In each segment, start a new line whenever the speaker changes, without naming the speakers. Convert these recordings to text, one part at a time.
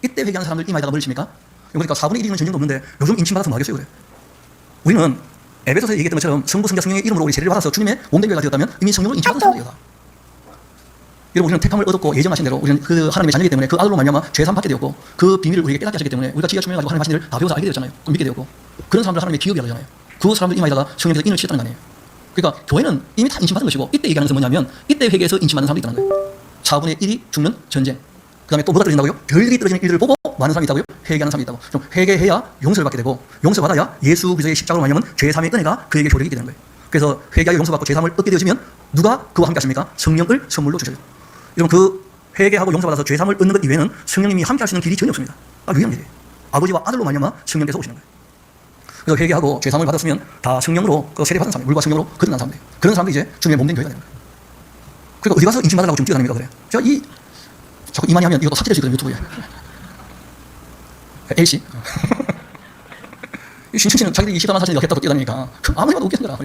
이때 회개하는 사람들 이마에다가 뭘 칩니까? 그러니까 4분의 1이는 전쟁도 없는데 요즘 인침받아서 뭐 하겠어요? 그래. 우리는 에베소서에 얘기했던 것처럼 성부, 성자, 성령의 이름으로 우리 세례를 받아서 주님의 몸된 교회가 되었다면 이미 성령으로 인침받은 사람들이다. 여러분, 우리는 택함을 얻었고 예정하신 대로 우리는 그 하나님의 자녀이기 때문에 그 아들로 말미암아 죄 사함 받게 되었고 그 비밀을 우리에게 깨닫게 하셨기 때문에 우리가 지혜가 충만해가지고 하나님 하신 일을 다 배워서 알게 되었잖아요. 믿게 되었고 그런 사람들 하나님의 기업이라 하잖아요. 그 사람들 이마에다가 성령께서 인을 씌웠다는 거 아니에요. 그러니까 교회는 이미 다 인침받은 것이고 이때 얘기하는 것은 뭐냐면 이때 회개에서 인침받는 사람들이 있다는 거예요. 4분의 1이 죽는 전쟁. 그 다음에 또 뭐가 떨어진다고요? 별들이 떨어지는 일들을 보고 많은 사람이 있다고요? 회개하는 사람이 있다고. 좀 회개해야 용서를 받게 되고 용서받아야 예수 그리스도의 십자가로 말미암은 죄사함의 은혜가 그에게 효력이 있게 되는 거예요. 그래서 회개하여 용서받고 죄사함을 얻게 되어지면 누가 그와 함께 하십니까? 성령을 선물로 주셔요. 여러분, 그 회개하고 용서받아서 죄사함을 얻는 것 이외에는 성령님이 함께 할 수 있는 길이 전혀 없습니다. 딱 유일한 길이에요. 아버지와 아들로 말미암아 성령께서 오시는 거예요. 그래서 회개하고 죄사함을 받았으면 다 성령으로 그 세례받은 사람이 물과 성령으로 거듭난 사람들. 그런 사람들이 이제 주님의 몸된 교회가 되는 거예요. 그러니까 어디 가서 인침받으려고 좀 뛰어다닙니까? 그래. 제가 자꾸 이만희 하면 이것도 삭제될 수 있거든요, 유튜브에. L씨. 신신은 자기들이 24만 4천이 넣겠다고 뛰어다니니까 아무리 봐도 웃기는 거라.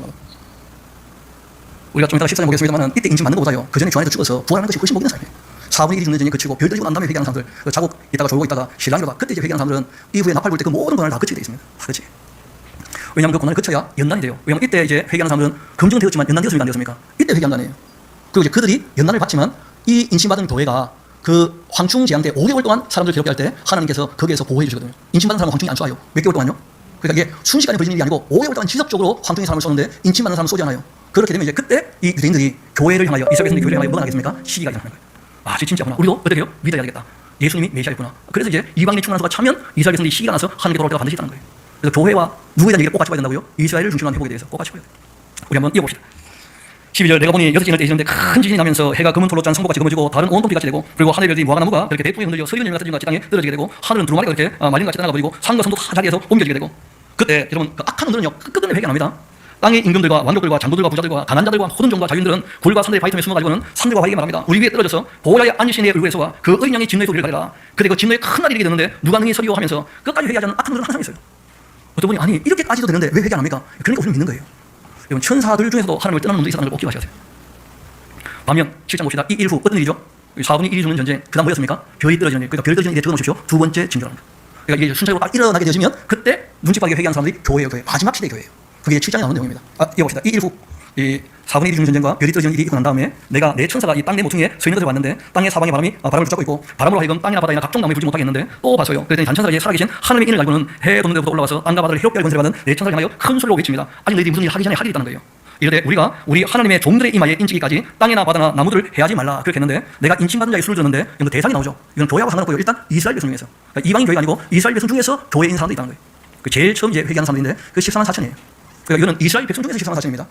우리가 좀 이따가 14장 보겠습니다만 이때 인침 맞는 것보다요 그 전에 주 안에서 죽어서 부활하는 것이 훨씬 못 있는 사람이에요. 4분의 1이 죽는 전쟁이 그치고 별 떨어지고 난 다음에 회개하는 사람들, 자국 있다가 졸고 있다가 신랑이로다 그때 이제 회개하는 사람들은 이후에 나팔 불 때 그 모든 고난을 다 거치게 되어 있습니다. 다 거치. 왜냐하면 그 고난을 거쳐야 연단이 돼요. 왜냐하면 이때 이제 회개하는 사람들은 검증은 되었지만 연단되었습니까? 안 되었습니까? 이때 회개한다네요. 그리고 이제 그들이 연단을 받지만 이 인침받은 교회가 그 황충 제한 때 5개월 동안 사람들 괴롭게 할 때 하나님께서 거기에서 보호해 주시거든요. 인침받은 사람은 황충이 안 쏴요. 몇 개월 동안요? 그러니까 이게 순식간에 벌어지는 일이 아니고 5개월 동안 지속적으로 황충이 사람을 쏘는데 인침받는 사람은 쏘지 않아요. 그렇게 되면 이제 그때 이 유대인들이 교회를 향하여 이스라엘 백성들이 교회를 향하여 뭐가 나겠습니까? 시기가 일어나는 거예요. 아, 진짜구나. 우리도 어떻게 해요? 믿어야 되겠다. 예수님이 메시아였구나. 그래서 이제 이방인의 충만한 수가 차면 이스라엘 백성들이 시기가 나서 하나님께 돌아올 때가 반드시 있다는 거예요. 그래서 교회와 누구에 대한 얘기를 꼭 같이 봐야 된다고요? 이스라엘을 중심으로 한 회복에 대해서 꼭 같이 봐야 돼요. 우리 한번 이어봅시다. 12절 내가 보니 6시 때 있었는데 큰 지진이 나면서 해가 검은 돌로 짠 성보같이 검어지고 다른 온통 비같이 되고 그리고 하늘의 별들이 무화과 나무가 그렇게 대풍에 흔들려 서리는 열매가 떨어진 것 같이 땅에 떨어지게 되고 하늘은 두루마리가 그렇게 말린 것 같이 떠나가 버리고 산과 성도 다 자리에서 옮겨지게 되고 그때 여러분 그 악한 놈들은요 끝끝내 회개 안 합니다. 땅의 임금들과 왕족들과 장도들과 부자들과 가난한 자들과 모든 종과 자유인들은 굴과 산들의 바위틈에 숨어가지고는 산들과 바위에게 말합니다. 우리 위에 떨어져서 보호자의 안지신 의 얼굴에서와 그 어린 양의 진노의 소리를 가리라. 그때 그 진노의 큰 날이 이르게 되는데 누가 능히 서리오 하면서 끝까지 회개하지 않는 악한 놈들은 항상 있어요. 어떤 분이 아니 이렇게까지도 되는데 왜 회개 안 합니까? 그러니까 우리는 믿는 거예요. 여러분 천사들 중에서도 하나님을 떠나는 놈들이 있었다는 걸 꼭 기억하셔야 돼요. 반면 7장 봅시다. 이 일 후 어떤 일이죠? 4분의 1이 죽는 전쟁. 그 다음 뭐였습니까? 별이 떨어지는 일. 그러니까 별 떨어지는 일에 적어놓으십시오. 두 번째 징조랍니다. 그러니까 이게 순차적으로 딱 일어나게 되어지면 그때 눈치 빠르게 회개하는 사람들이 교회예요. 교회. 마지막 시대의 교회예요. 그게 7장에 나오는 내용입니다. 이어봅시다. 이 일 후 이 4분의 1이 죽는 전쟁과 별이 떨어지는 일이 있고 난 다음에 내가 내 천사가 이 땅 내 모퉁이에 서 있는 것을 봤는데 땅의 사방에 바람을 붙잡고 있고 바람으로 하여금 땅이나 바다이나 각종 나무에 불지 못하게 했는데 또 봤어요. 그랬더니 단천사가 이제 살아계신 하나님의 인을 알고는 해 돋는 데부터 올라와서 땅과 바다를 해롭게 알고 권세를 받는 내 천사를 향하여 큰 소리로 외칩니다. 아직 너희들이 무슨 일 하기 전에 할 일이 있다는 거예요. 이르되 우리 하나님의 종들의 이마에 인치기까지 땅이나 바다나 나무들을 해하지 말라 그렇게 했는데 내가 인침받은 자의 수를 줬는데 이건 대상이 나오죠. 이건 교회하고 상관없고요. 일단 이스라엘 백성 중에서 그러니까 이방인 교회가 아니고 이스라엘 백성 중에서 교회인 사람들이 있다는 거예요. 그 제일 처음 이제 회개하는 사람들인데 그 14만 4천이에요. 그러니까 이거는 이스라엘 백성 중에서 14만 4천입니다.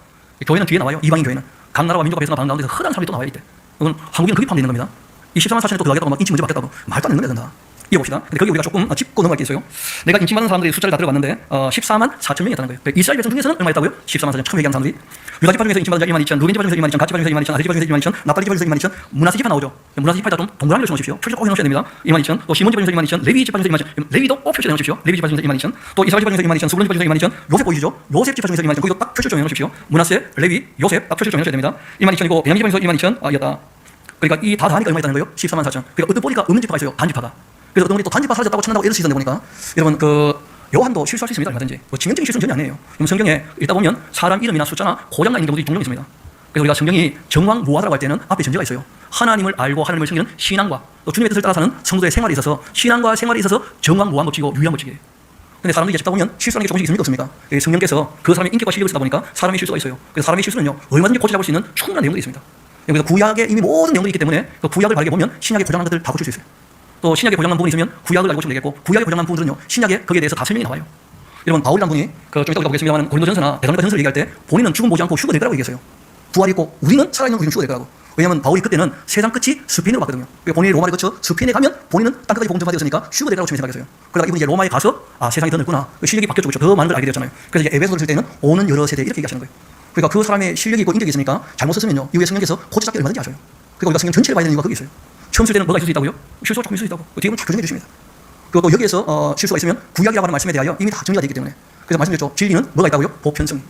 교회는 뒤에 나와요. 이방인 교회는 각 나라와 민족과 백성과 가운데서 흔한 사람이 또 나와요. 이때 이건 한국인은 그게 포함되어 있는 겁니다. 이 14만 4천에 또 들어가겠다고 막 인치 먼저 받겠다고 말도 안 되는 겁니다. 이어봅시다. 근데 거기 우리가 조금 짚고 넘어갈 게 있어요. 내가 인침받은 사람들의 숫자를 다 들어봤는데 14만 4천 명이었다는 거예요. 그러니까 이스라엘 백성 중에서는 얼마였다고요? 14만 4천 처음 회개한 사람들이. 유다 지파 중에서 인침받은 자 1만 2천, 루벤 지파 중에서 2만 2천, 갓 지파 중에서 2만 2천, 아들 지파 중에서 2만 2천, 납달리 지파 중에서 2만 2천, 문하세 지파 나오죠. 문하세 지파에다 좀 동그라미를 쳐놓으십시오. 표시 꼭 해놓으셔야 됩니다. 2만 2천, 또 시몬 지파 중에서 2만 2천, 레위 지파 중에서 2만 2천, 레위도 꼭 표시 해놓으십시오. 레위 지파 중에서 2만 2천, 또 이스라엘 지파 중에서 2만 2천, 스불론 지파 중에서 2만 2천, 요셉 보이시죠? 요셉 지파 중에서 2만 2천, 거기도 딱 표시 좀 해놓으십시오. 문하세, 레위, 요셉 딱 표시 좀 해놓으셔야 됩니다. 2만 2천이고 베냐민 지파 중에서 2만 2천, 이었다. 그러니까 이 다 하니까 얼마 있다는 거예요? 14만 4천. 그러니까 어떤 보니까 없는 지파가 있어요. 단지파가. 그래서 어떤 분이 또 단지파 사라졌다고 천한다고 애를 쓰시던데 보니까 여러분 그 요한도 실수할 수 있습니다. 얼마든지. 뭐 치명적인 실수는 전혀 아니에요. 그럼 성경에 읽다 보면 사람 이름이나 숫자나 고장나 있는 경우들이 종종 있습니다. 그래서 우리가 성경이 정왕무하다라고 할 때는 앞에 전제가 있어요. 하나님을 알고 하나님을 섬기는 신앙과 또 주님의 뜻을 따라 사는 성도의 생활에 있어서 신앙과 생활에 있어서 정왕무한 법칙이고 유의한 법칙이에요. 근데 사람들이 듣다 보면 실수하는 게 조금씩 있습니까? 없습니까? 성령께서 그 사람의 인격과 실력을 쓰다 보니까 사람의 실수가 있어요. 그래서 사람의 실수는요 얼마든지 고쳐잡을 수 있는 충분한 내용들이 있습니다. 그래서 구약에 이미 모든 내용들이 있기 때문에 그 구약을 바르게 보면 신약에 고장난 것들 다 고칠 수 있어요. 또 신약에 고장난 부분이 있으면 구약을 알고 고치면 되겠고 구약에 고장난 부분들은요 신약에 거기에 대해서 다 설명이 나와요. 여러분 바울이라는 분이 좀 이따가 보겠습니다만 고린도전서나 데살로니가 전서를 얘기할 때 본인은 죽음 보지 않고 휴거될 거라고 얘기했어요. 부활이 있고 우리는 살아있는 우리는 휴거될 거라고. 왜냐하면 바울이 그때는 세상 끝이 스페인으로 봤거든요. 본인이 로마를 거쳐 스페인에 가면 본인은 땅끝까지 복음 전파되었으니까 휴거될 거라고 처음에 생각했어요. 그러다가 이분이 이제 로마에 가서 세상이 더 넓구나. 실력이 바뀌었죠. 그렇죠. 더 많은 걸 알게 되었잖아요. 그래서 이제 에베소를 쓸 때는 오는 여러 세대 이렇게 얘기하시는 거예요. 그러니까 그 사람의 실력이 있고 인격이 있으니까 잘못 썼으면요 이후에 성령께서 고쳐잡기 얼마든지 하셔요. 그러니까 우리가 성경 전체를 봐야 되는 이유가 거기 있어요. 처음 쓸 때는 뭐가 있을 수 있다고요? 실수가 조금 있을 수 있다고. 뒤에 보면 다 교정해 주십니다. 그리고 또 여기에서 실수가 있으면 구약이라고 하는 말씀에 대하여 이미 다 정리가 되어 있기 때문에 그래서 말씀드렸죠. 진리는 뭐가 있다고요? 보편성이.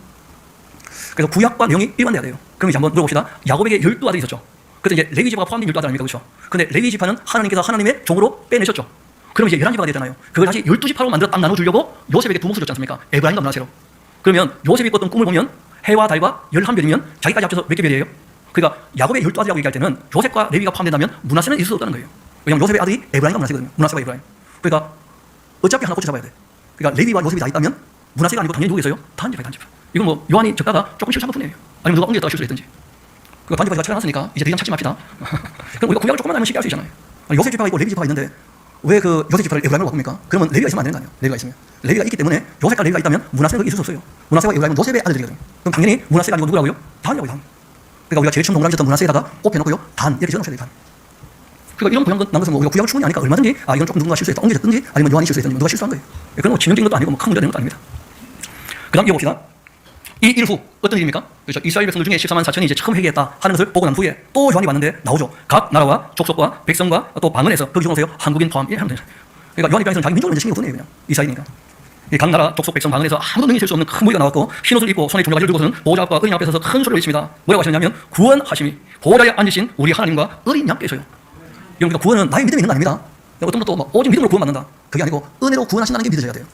그래서 구약과 내용이 일관돼야 돼요. 그럼 이제 한번 물어봅시다. 야곱에게 12아들이 있었죠. 그때 이제 레위 지파가 포함된 12아들 아닙니까? 그렇죠? 근데 레위 지파는 하나님께서 하나님의 종으로 빼내셨죠. 그러면 이제 11지파가 되잖아요. 그걸 다시 12지파로 만들어 딱 나눠주려고 요셉에게 두 몫을 줬지 않습니까? 에브라임과 므낫세로. 그러면 요셉이 꿨던 꿈을 보면 해와 달과 11별이면 자기까지 합쳐서 몇 개 별이에요? 그러니까 야곱의 12아들이라고 얘기할 때는 요셉과 레위가 포함된다면 므낫세는 있을 수 없다는 거예요. 왜냐하면 요셉의 아들이 에브라임과 므낫세거든요. 므낫세와 에브라임. 그러니까 어차피 하나 꽂혀 잡아야 돼. 그러니까 레위와 요셉이 다 있다면 므낫세가 아니고 당연히 누구겠어요? 단지파, 단지파. 이건 뭐 요한이 적다가 조금 실수한 것뿐이에요. 아니면 누가 옮겼다가 실수를 했든지. 그 단지파가 찾아놨으니까 이제 더 이상 찾지 맙시다. 그럼 우리가 구약을 조금만 알면 쉽게 알 수 있잖아요. 요셉 지파가 있고 레위 지파가 있는데 왜 그 요셉 지파를 에브라임으로 바꿉니까? 그러면 레위가 있으면 안 되는 거 아니에요? 레위가 있으면. 레위가 있기 때문에 요셉과 레위가 있다면 므낫세는 거기 있을 수 없어요. 므낫세와 에브라임은 요셉의 아들들이거든요. 그럼 당연히 므낫세가 아니고 누구라고요? 단이라고요, 단. 그러니까 우리가 제일 처음 동그라미 쳤던 므낫세에다가 곱해놓고요. 단 이렇게 적어놓으셔야 돼요, 단. 그러니까 이런 구약 난 것은 뭐 우리가 구약을 충분히 아니까 얼마든지 이건 조금 누군가 실수했다, 옮겨졌든지 아니면 요한이 실수했든지 누가 실수한 거예요. 그건 뭐 치명적인 것도 아니고 뭐 큰 문제가 되는 것도 아닙니다. 그 다음 이어봅시다. 이 일 후 어떤 일입니까? 그렇죠. 이스라엘 백성들 중에 14만 4천이 이제 처음 회개했다 하는 것을 보고 난 후에 또 요한이 왔는데 나오죠. 각 나라와 족속과 백성과 또 방언에서 거기 좀 오세요. 한국인 포함 하면 되죠. 그러니까 요한 입장에서는 자기 민족을 먼저 챙기고 보내요. 그냥 이스라엘이니까. 각 나라 족속 백성 방언에서 아무도 능히 셀 수 없는 큰 무리가 나왔고 흰옷을 입고 손에 종려가지를 들고서는 보호자 앞과 어린 양 앞에 서서 큰 소리를 외칩니다. 뭐라고 하셨냐면 구원하심이 보호자에 앉으신 우리 하나님과 어린 양께서요. 그러니까 구원은 나의 믿음이 있는 거 아닙니다. 어떤 것도 막 오직 믿음으로 구원받는다. 그게 아니고 은혜로 구원하신다는 게 믿어져야 돼요.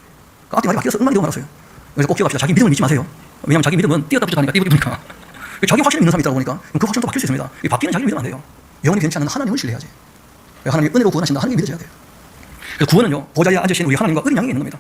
그러니까 앞뒤 말이 바뀌어서 얼마나 경우 많았어요. 그래서 꼭 기억합시다. 자기 믿음을 믿지 마세요. 왜냐하면 자기 믿음은 뛰었다 붙였다 하니까 뛰어보니까 자기 확실히 믿는 사람이 있다고 보니까 그 확신도 바뀔 수 있습니다. 이 바뀌는 자기를 믿으면 안 돼요. 영원히 변치 않는 하나님을 신뢰해야지. 하나님이 은혜로 구원하신다 하는 게 믿어져야 돼요. 그래서 구원은요 보좌에 앉으신 우리 하나님과 어린 양이 있는 겁니다.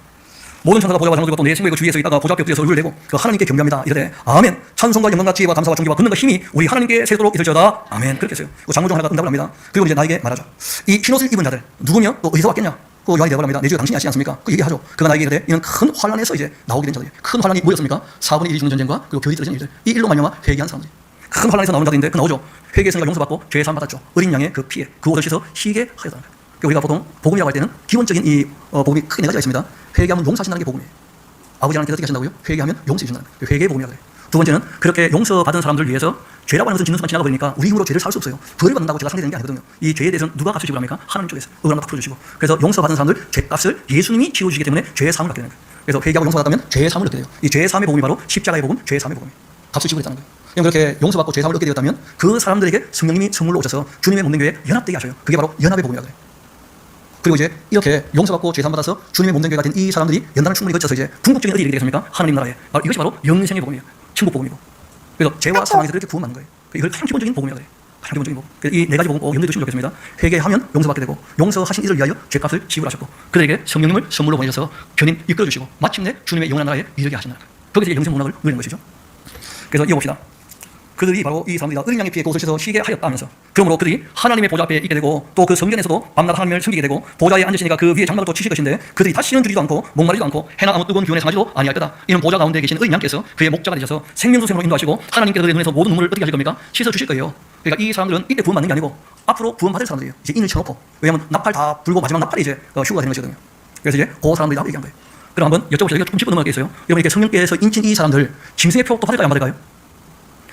모든 천사가 보좌와 장로들과 또 내 생명의 주위에서 있다가 보좌 앞에 엎드려서 얼굴을 내고 그 하나님께 경배합니다. 이르되 아멘. 찬송과 영광과 지혜와 감사와 존귀와 권능과 힘이 우리 하나님께 세도록 있을지어다. 아멘. 그렇게 했어요. 그 장로 중 하나가 응답을 합니다. 그리고 이제 나에게 말하죠. 이 흰옷을 입은 자들 누구며 또 어디서 왔겠냐? 그 요한이 대답합니다. 내 주여 당신이 아시지 않습니까? 그 얘기하죠. 그가 나에게 이르되 이는 큰 환란에서 이제 나오게 된 자들이에요. 큰 환란이 뭐였습니까? 4분의 1이 죽는 전쟁과 그리고 교리 떨어지는 일들. 이 일로 말미암아 회개한 사람들. 큰 환란에서 나오는 자들인데 그 나오죠. 회개의 생각 용서받고 죄의 사함 받았죠. 어린 양의 그 피에 그 옷을 씻어 희게 하였다. 우리가 보통 복음이라고 할 때는 기본적인 이 복음이 크게 네 가지가 있습니다. 회개하면 용서하신다는 게 복음이에요. 아버지 하나님께서 어떻게 하신다고요? 회개하면 용서해 주신다는 거예요. 회개의 복음이라고 해요. 두 번째는 그렇게 용서받은 사람들을 위해서 죄라고 하는 것은 짓는 순간 지나가 버리니까 우리 힘으로 죄를 살 수 없어요. 벌을 받는다고 죄가 상대되는 게 아니거든요. 이 죄에 대해서는 누가 값을 지불합니까? 하나님 쪽에서 억울함을 다 풀어주시고. 그래서 용서받은 사람들 죄값을 예수님이 지워주시기 때문에 죄의 사함을 받게 되는 거예요. 그래서 회개하고 용서받았다면 죄의 사함을 얻게 돼요. 이 죄의 사함의 복음이 바로 십자가의 복음, 죄의 사함의 복음이에요. 값을 지불했다는 거예요. 그럼 그렇게 용서받고 죄의 사함을 얻게 되었다면 그 사람들에게 성령님이 선물로 오셔서 주님의 몸된 교회에 연합되게 하셔요. 그게 바로 연합의 복음이라고 해요. 그리고 이제 이렇게 용서받고 죄 사함 받아서 주님의 몸된 교회가 된 이 사람들이 연단을 충분히 거쳐서 이제 궁극적인 어디에 이르게 되겠습니까? 하나님 나라에. 바로 이것이 바로 영생의 복음이에요. 천국 복음이고. 그래서 죄와 사망에서 그렇게 구원받는 거예요. 이걸 가장 기본적인 복음이라고 해요. 가장 기본적인 복음. 그래서 이 네 가지 복음 꼭 염두에 두시면 좋겠습니다. 회개하면 용서받게 되고 용서하신 이를 위하여 죄값을 지불하셨고 그들에게 성령님을 선물로 보내셔서 견인 이끌어주시고 마침내 주님의 영원한 나라에 이르게 하신다. 거기서 영생 문학을 누리는 것이죠. 그래서 이어봅시다. 그들이 바로 이 사람들이 어린 양의 피에 그 옷을 씻어 쉬게 하였다면서 그러므로 그들이 하나님의 보좌 앞에 있게 되고 또 그 성전에서도 밤낮 하나님을 섬기게 되고 보좌에 앉으시니까 그 위에 장막을 또 치실 것인데 그들이 다시는 주지도 않고 목마르지도 않고 해나 아무 뜨거운 기운에 상하지도 아니할 거다. 이는 보좌 가운데 계신 어린 양께서 그의 목자가 되셔서 생명수생으로 인도하시고 하나님께서 그들의 눈에서 모든 눈물을 어떻게 하실 겁니까? 씻어 주실 거예요. 그러니까 이 사람들은 이때 구원받는 게 아니고 앞으로 구원받을 사람들이에요. 이제 인을 쳐놓고 왜냐하면 나팔 다 불고 마지막 나팔이 이제 휴거가 되는 것이거든요. 그래서 이제 그 사람들이 나오고 얘기한 거예요. 그럼 한번 여쭤보시죠. 이거 조금 짚어 넘어갈게요. 여러분 이렇게 성령께서 인친 이 사람들 짐승의 표 또 받을까요 안 받을까요?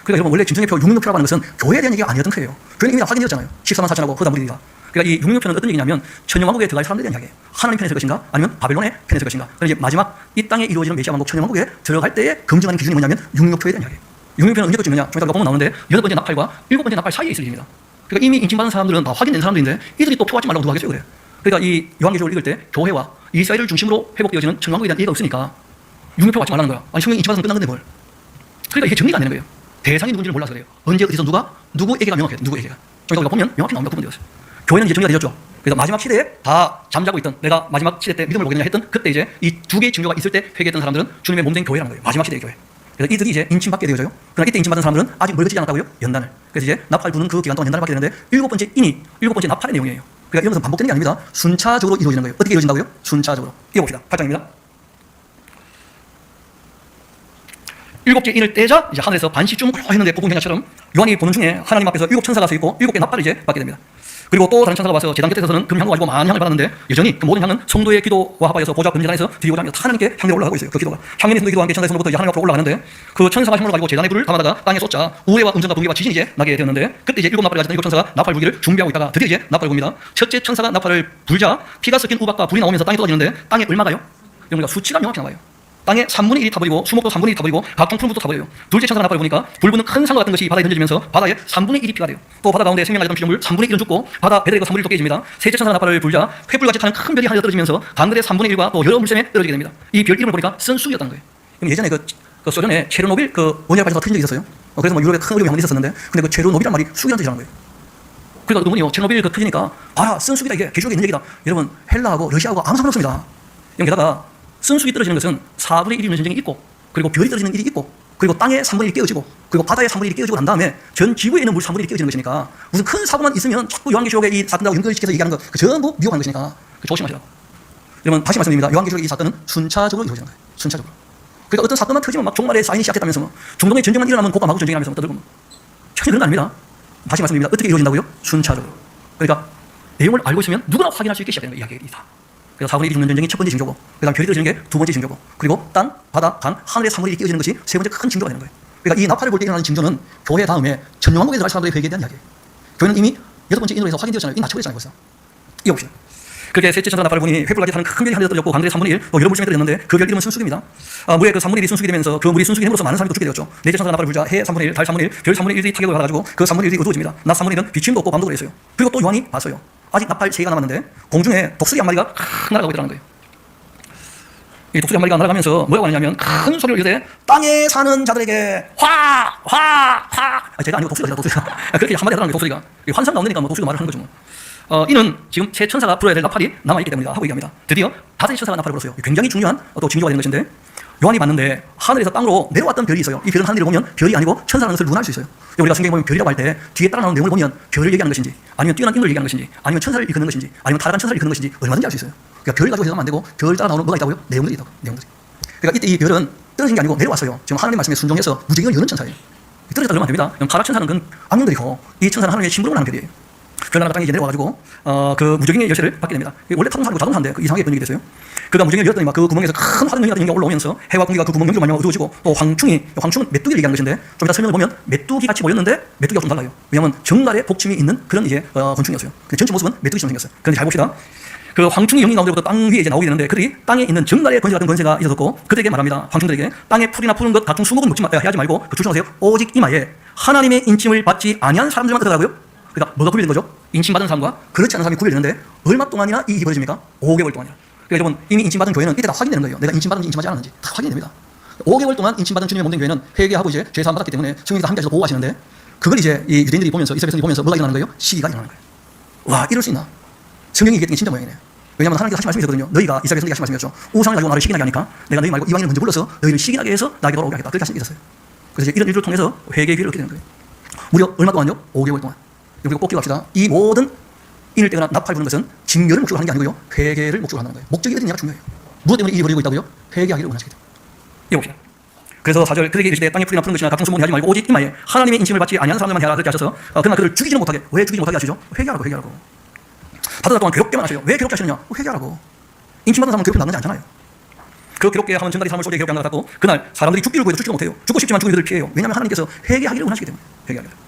그러니까 여러분 원래 짐승의 표 666표라고 하는 것은 교회에 대한 얘기가 아니었던 거예요. 교회는 이미 확인되었잖아요. 14만 4천하고 허다 무리가. 그러니까 이 666표는 어떤 얘기냐면 천년왕국에 들어갈 사람들에 대한 이야기예요. 하나님 편에 설 것인가 아니면 바벨론의 편에 설 것인가. 그래서 이제 마지막 이 땅에 이루어지는 메시아 왕국 천년왕국에 들어갈 때에 검증하는 기준이 뭐냐면 666표에 대한 이야기예요. 666표는 언제부터 찍느냐? 좀 이따가 보면 나오는데 8번째 나팔과 7번째 나팔 사이에 있을 일입니다. 그러니까 이미 인침받은 사람들은 다 확인된 사람들인데 이들이 또 표 받지 말라고 누가 하겠어요? 그래요. 그러니까 이 요한계시록을 읽을 때 교회와 이스라엘을 중심으로 회복되어지는 천년왕국에 대한 이해가 없으니까 666표 받지 말라는 거야. 아니 성령 인침받으면 끝난 건데 뭘. 그러니까 이게 정리가 안 되는 거예요. 대상이 누군지를 몰라서 그래요. 언제 어디서 누구에게가 명확해요. 누구에게가. 좀 우리가 보면 명확히 나옵니다. 구분되었어요. 교회는 이제 정리가 되었죠. 그래서 마지막 시대에 다 잠자고 있던 내가 마지막 시대 때 믿음을 보겠느냐 했던 그때 이제 이 두 개의 징조가 있을 때 회개했던 사람들은 주님의 몸된 교회라는 거예요. 마지막 시대의 교회. 그래서 이들이 이제 인침받게 되어져요. 그러나 이때 인침받은 사람들은 아직 멀어지지 않았다고요? 연단을. 그래서 이제 나팔 부는 그 기간 동안 연단을 받게 되는데 7번째 인이 7번째 나팔의 내용이에요. 그러니까 이런 것은 반복되는 게 아닙니다. 순차적으로 이루어지는 거예요. 어떻게 이루어진다고요? 순차적으로. 이어봅시다. 8장입니다. 7개 인을 떼자 이제 하늘에서 반시 쭉 했는데 부분 현장처럼 요한이 보는 중에 하나님 앞에서 7 천사가 서 있고 7개 나팔을 이제 받게 됩니다. 그리고 또 다른 천사가 와서 제단 곁에 서서는 금향을 가지고 많은 향을 받았는데 여전히 그 모든 향은 성도의 기도와 합하여서 보좌 금제단에서 드리고자 하며 하나님께 향이 올라가고 있어요. 그 기도가 향연이 성도 기도와 함께 천사의 손으로부터 이제 하나님 앞으로 올라가는데 그 천사가 향을 가지고 제단의 불을 담아다가 땅에 쏟자 우레와 음성과 번개와 지진이 이제 나게 되었는데 그때 이제 7 나팔을 가졌던 7 천사가 나팔 불기를 준비하고 있다가 드디어 이제 나팔을 봅니다. 첫째 천사가 나팔을 불자 피가 섞인 우박과 불이 나오면서 땅에 떨어지는데 땅에 얼마가요? 그러니까 수치가 명확히 나와요. 땅의 3분의 1이 타버리고 수목도 3분의 1이 타버리고 각종 푸른빛도 타버려요. 둘째 천사가 나팔을 보니까 불 붙는 큰 산과 같은 것이 바다에 던져지면서 바다의 3분의 1이 피가 돼요. 또 바다 가운데 생명을 가졌던 피조물 3분의 1은 죽고 바다 배들과 3분의 1도 깨집니다. 셋째 천사가 나팔을 불자 횃불같이 타는 큰 별이 하늘에 떨어지면서 강들의 3분의 1과 또 여러 물샘에 떨어지게 됩니다. 이 별 이름을 보니까 쓴쑥이었다는 거예요. 그럼 예전에 그 소련에 체르노빌 원자력 발전소가 터진 적이 있었어요. 그래서 뭐 유럽에 큰 어려움이 한번 있었는데 근데 그 체르노빌이란 말이 쑥이라는 뜻이라는 거예요. 그러니까 그분이요 체르노빌 터지니까 봐라 쓴쑥이다 이게 계시록에 있는 얘기다. 여러분 헬라하고 러시아하고 아무 상관없습니다. 게다가 쓴쑥이 떨어지는 것은 4분의 1이 있는 전쟁이 있고 그리고 별이 떨어지는 일이 있고 그리고 땅에 3분의 1이 깨어지고 그리고 바다에 3분의 1이 깨어지고 난 다음에 전 지구에 있는 물 3분의 1이 깨어지는 것이니까 무슨 큰 사고만 있으면 자꾸 요한계시록의 이 사건하고 연결시켜서 얘기하는 거 전부 미혹하는 것이니까 조심하시라고. 여러분 다시 말씀드립니다. 요한계시록의 이 사건은 순차적으로 이루어지는 거예요. 순차적으로. 그러니까 어떤 사건만 터지면 막 종말의 사인이 시작했다면서 뭐 중동의 전쟁만 일어나면 고가 마구 전쟁하면서 뭐 떠들고 뭐. 전혀 그런 거 아닙니다. 다시 말씀드립니다. 어떻게 이루어진다고요? 순차적으로. 그러니까 내용을 알고 있으면 누구나 확인할 수 있게 시작되는 거예요. 이야기가. 그래서 4분의 1이 죽는 전쟁이 첫 번째 징조고 그 다음 별이 떨어지는 게 두 번째 징조고 그리고 땅, 바다, 강, 하늘의 3분의 1이 깨어지는 것이 세 번째 큰 징조가 되는 거예요. 그러니까 이 나팔을 볼 때 일어나는 징조는 교회 다음에 전용왕국에 들어갈 사람들의 회개에 대한 이야기예요. 교회는 이미 여섯 번째 인도에서 확인되었잖아요. 이미 납치되었잖아요. 벌써. 이어봅시다. 그렇게 셋째 천사 나팔을 보니 횃불같이 타는 큰 별이 하늘에 떨어졌고 강들의 3분의 1, 또 여러 물심에 떨어졌는데 그 별 이름은 순수기입니다. 물의 그 3분의 1이 순수기 되면서 그 물이 순수기 힘으로써 많은 사람이 또 죽게 되었죠. 넷째 천사 나팔을 불자 해 3분의 1, 달 3분의 1, 별 3분의 1이 타격을 받아가지고 그 3분의 1이 어두워집니다. 낮 3분의 1은 비침도 없고 밤도 그랬어요. 그리고 또 요한이 봤어요. 아직 나팔 3개가 남았는데 공중에 독수리 한 마리가 날아가고 있다는 거예요. 이 독수리 한 마리가 날아가면서 뭐라고 하느냐면 큰 소리를 이르되 땅에 사는 자들에게 제가 아니고 독수리가 그렇게 한마디 하더라는 거예요. 독수리가 환상 나오니까 뭐 독수리가 말을 하는 거죠 뭐. 이는 지금 세 천사가 불어야 될 나팔이 남아있기 때문이다 하고 얘기합니다. 드디어 다섯째 천사가 나팔을 불었어요. 굉장히 중요한 또 징조가 되는 것인데 요한이 봤는데 하늘에서 땅으로 내려왔던 별이 있어요. 이 별은 하늘을 보면 별이 아니고 천사라는 것을 눈알 수 있어요. 우리가 성경에 보면 별이라고 할 때 뒤에 따라 나오는 내용을 보면 별을 얘기하는 것인지 아니면 뛰어난 인물을 얘기하는 것인지 아니면 천사를 이끄는 것인지 아니면 타락한 천사를 이끄는 것인지 얼마든지 알 수 있어요. 그러니까 별 가지고 해석하면 안 되고 별 따라 나오는 뭐가 있다고요? 내용들이 있다고. 내용들이. 그러니까 이때 이 별은 떨어진 게 아니고 내려왔어요. 지금 하나님 말씀에 순종해서 무지개를 여는 천사예요. 떨어졌다 그러면 안 됩니다. 타락 천사는 그건 악령들이고 이 천사는 하나님의 심부름을 하는 별이에요. 별나라가 땅에 이제 내려와가지고 그 무적인의 열쇠를 받게 됩니다. 원래 타동산이고 자동차인데 그 이상하게 번역이 됐어요. 그가 무적인을 열었더니 막 그 구멍에서 큰 화덕 연기 같은 연기가 올라오면서 해와 공기가 그 구멍 연기로 많이 어두워지고 또 황충은 메뚜기를 얘기하는 것인데 좀 이따 설명을 보면 메뚜기 같이 보였는데 메뚜기가 좀 달라요. 왜냐하면 정갈에 복침이 있는 그런 이제 곤충이었어요. 그 전체 모습은 메뚜기처럼 생겼어요. 그런데 잘 봅시다. 그 황충이 영이 나온 데부터 땅 위에 이제 나오게 되는데 그들이 땅에 있는 정갈의 권세 같은 권세가 있었고 그들에게 말합니다. 황충들에게 땅에 풀이나 푸른 것 각종 수목은 해야지 말고 조심하세요. 오직 이마에 하나님의 인침을 받지 아니한 사람들만 어떡하라고요? 그러니까 뭐가 구별된 거죠? 인침받은 사람과 그렇지 않은 사람이 구별되는데 얼마 동안이나 이 일이 벌어집니까? 5개월 동안이나. 그러니까 여러분 이미 인침받은 교회는 이때 다 확인되는 거예요. 내가 인침받은지 인침하지 않았는지 다 확인이 됩니다. 5개월 동안 인침받은 주님의 몸된 교회는 회개하고 이제 죄사함 받았기 때문에 성령께서 함께 하셔서 보호하시는데 그걸 이제 이 유대인들이 보면서 이스라엘 백성들이 보면서 뭐가 일어나는 거예요? 시기가 일어나는 거예요. 와 이럴 수 있나? 성경이 얘기했던 게 진짜 모양이네. 왜냐하면 하나님께서 하신 말씀이 있었거든요. 너희가 이스라엘 백성들이 하신 말씀이었죠. 우상을 가지고 나를 시기나게 하니까 내가 너희 말고 이방인을 먼저 불러서 너희를 시기나게 해서 나에게 돌아오게 하겠다. 그렇게 하신 게 있었어요. 그래서 이런 일을 통해서 회개의 기회를 얻게 되는 거예요. 무려 얼마 동안요? 5개월 동안. 그리고 꼭 기억합시다. 이 모든 인을 떼거나 나팔 부는 것은 징렬을 목적으로 하는 게 아니고요. 회개를 목적으로 하는 거예요. 목적이 어디냐가 중요해요. 무엇 때문에 일이 벌어지고 있다고요? 회개하기를 원하시기 때문에. 이거 봅시다. 그래서 4절 그에게 이르시되 땅에 풀이나 푸른 것이나 각종 수목을 하지 말고 오직 이마에 하나님의 인침을 받지 아니하는 사람들만 해라 그렇게 하셔서 그러나 그를 죽이지는 못하게. 왜 죽이지 못하게 하시죠? 회개하라고. 다들 동안 괴롭게만 하셔요. 왜 괴롭게 하시느냐? 회개하라고. 인침받은 사람은 괴롭게 나가지 않잖아요. 그 괴롭게 하면 전날이 사람을 쏠게 괴롭게 하는 것 같고 그날 사람들이 죽기를 구해도 죽지도 못해요. 죽고 싶지만 죽은 이들을 피해요. 왜냐하면 하나님께서 회개하기를 원하시기 때문에. 회개하기를.